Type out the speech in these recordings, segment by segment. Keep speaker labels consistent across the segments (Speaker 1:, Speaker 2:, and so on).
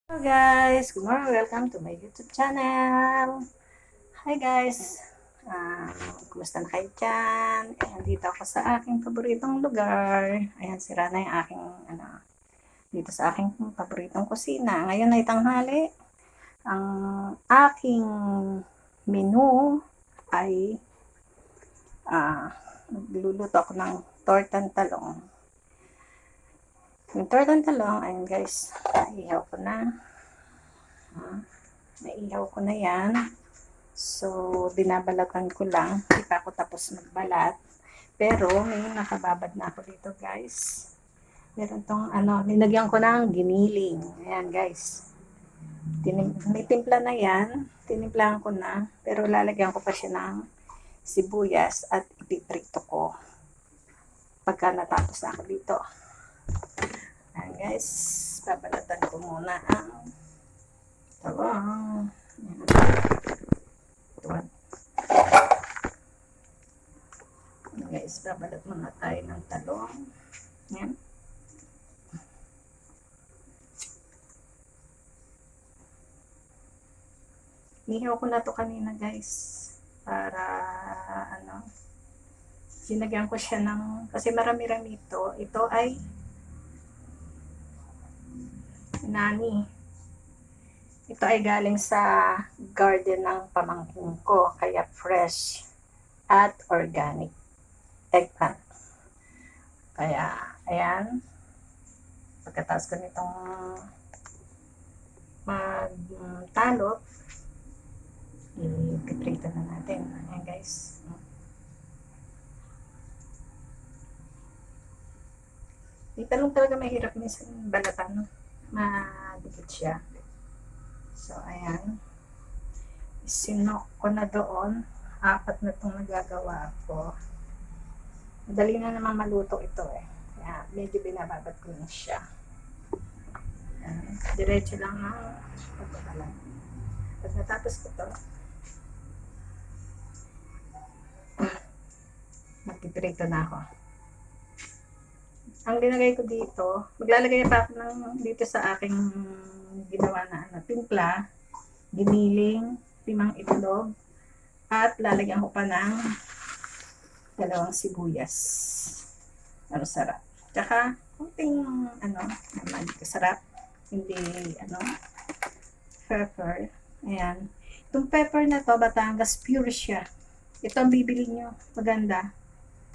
Speaker 1: Hello guys, good morning, welcome to my YouTube channel. Hi guys, kumusta na kayo dyan? Ayan, dito ako sa aking paboritong lugar. Ayan, sira na yung aking, dito sa aking paboritong kusina. Ngayon ay tanghali. Ang aking menu ay, nagluluto ako ng tortang talong. Yung tortang talong, ayun guys, naihaw ko na. Naihaw ko na yan. So, binabalatan ko lang. Hindi pa ako tapos magbalat. Pero, may nakababad na ako dito, guys. Meron tong, linagyan ko ng giniling. Ayan, guys. May timpla na yan. Tinimplahan ko na. Pero, lalagyan ko pa siya ng sibuyas at ipiprito ko. Pagka natapos na ako dito. Ayan, guys. Babalatan ko muna ang talong. Ayan. Guys, babalat muna tayo ng talong. Yan. Nihaw ko na to kanina guys. Para sinagyan ko siya ng, kasi marami-rami ito. Ito ay nani. Ito ay galing sa garden ng pamangkin ko. Kaya fresh at organic eggplant. Kaya, ayan. Pagkatapos ko nitong magtalop, ipiprito na natin. Ayan guys. Yung talong talaga mahirap minsan balatan. Madikit siya. So, ayan. Isinok ko na doon. 4 na itong nagagawa ko. Madali na naman maluto ito eh. Kaya medyo binababad ko na siya. Diretso lang ang pagbabalat. Pag natapos ko ito, magpiprito na ako. Ang linagay ko dito, maglalagay pa ako ng dito sa aking ginawa na timpla, giniling, 5 itlog, at lalagyan ko pa ng 2 sibuyas. Sarap. Tsaka, kunting, naman, sarap. Hindi, pepper. Ayan. Itong pepper na to, Batangas, pure siya. Ito ang bibili nyo. Maganda.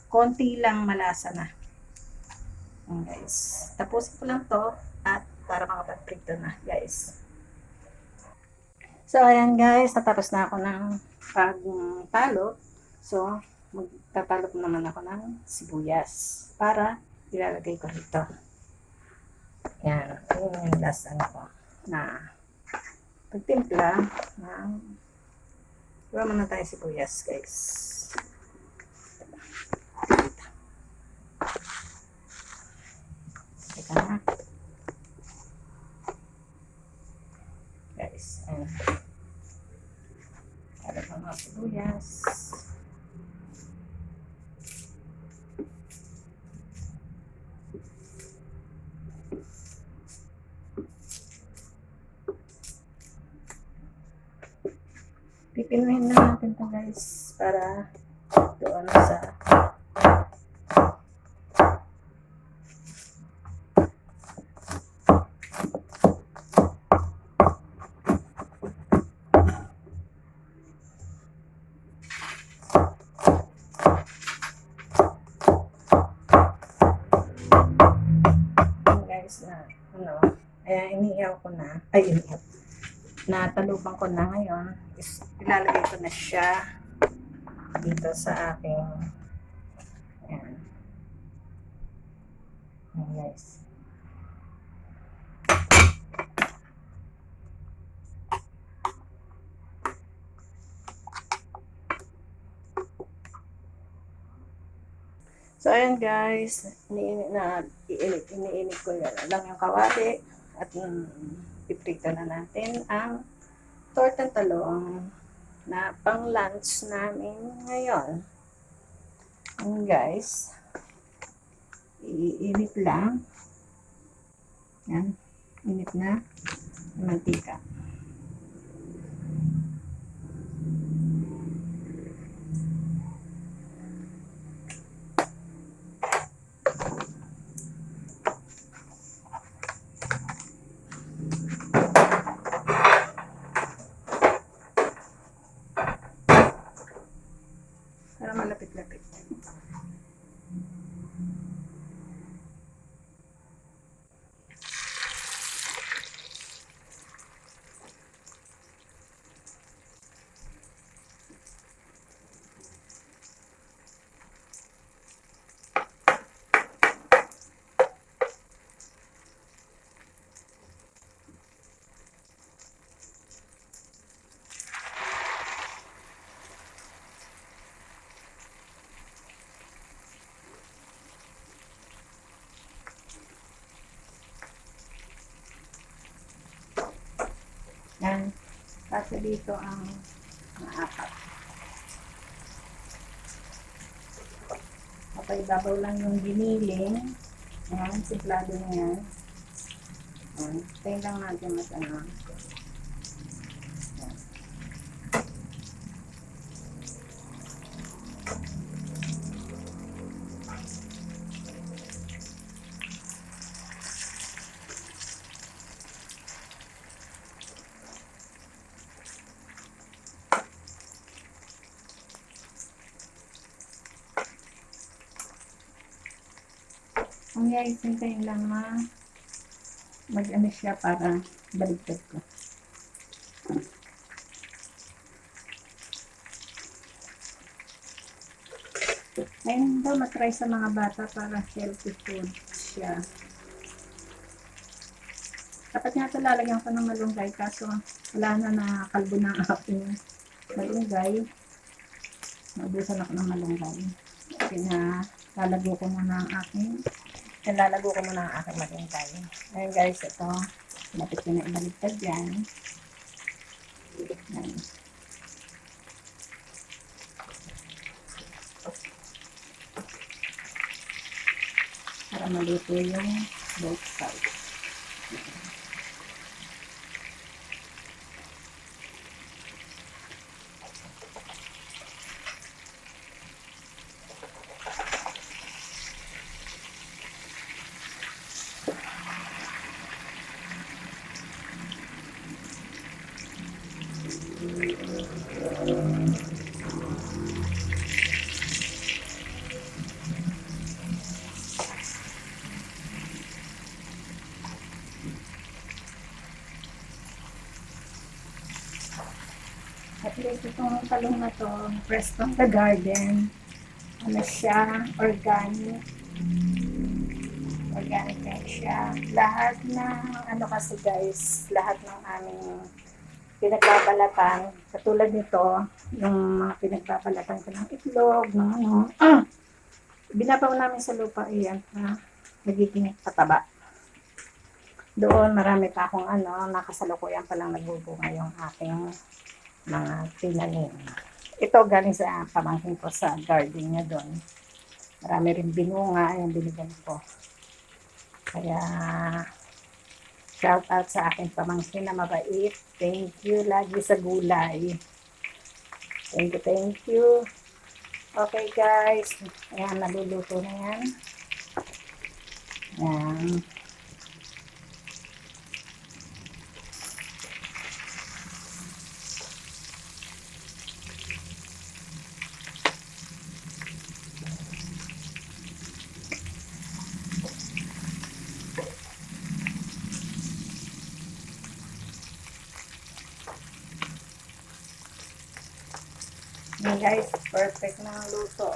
Speaker 1: Konti lang malasa na. Ayan, guys. Tapusin ko lang to at para makapag-prito na, guys. So, ayan guys. Natapos na ako ng pagtalo. So, magtatalop naman ako ng sibuyas para ilalagay ko dito. Yan. Yun yung last ko na pagtimpla ng iba muna tayo sibuyas guys. Teka na. Guys. Ayan. Kalap ang mga sibuyas. Pipinuhin na natin ito guys para doon sa guys na ayan, inihaw ko na nataluban ko na ngayon is ilalagay ko na siya dito sa aking ayan guys. So ayan guys, iniinit ko lang yung kawali at piprito na natin ang tortang talong na pang lunch namin ngayon. Ayan guys, iinit lang. Yan, init na. mantika. Para malapit-lapit. Yan. Kasi dito ang apat. Kapag lang yung giniling. Yan, simplado na yan. Yan. Tayo lang natin mas ano. Yan. Ang yaisin kayo lang mag-ano siya para baligtad ko. Ayun daw, matry sa mga bata para healthy food siya. Dapat nga ito lalagyan ko ng malunggay kaso wala na nakakalbo na ang aking malunggay. Naubusan ako ng malunggay. Lalago ko muna ang aking malunggay. Ayun guys, ito. Lapit ko na ibaligtad yan. Ayan. Para maluto yung both sides. At least itong talong na to, fresh from the garden. Ano siya, organic. Organic yan siya. Lahat ng, ano kasi guys, lahat ng aming pinagbabalatan, katulad nito, yung mga pinagbabalatan ko ng itlog, ng ano, binabaw namin sa lupa, iyan na nagiging pataba. Doon, marami pa akong nakasalukuyan palang nagbubunga yung aking mga tinanim. Ito galing sa pamangkin ko sa garden niya doon. Marami rin binunga yung binigyan ko. Kaya, shout out sa aking pamangkin na mabait. Thank you lagi sa gulay. Thank you. Okay guys. Ayan, naluluto na yan. Ayan. Ayan guys, perfect na ang luto.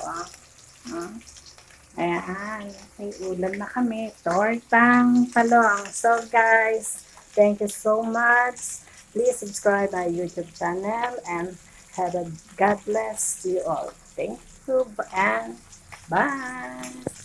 Speaker 1: Ayan, may ulam na kami. Tortang talong. So guys, thank you so much. Please subscribe my YouTube channel and have a God bless you all. Thank you and bye.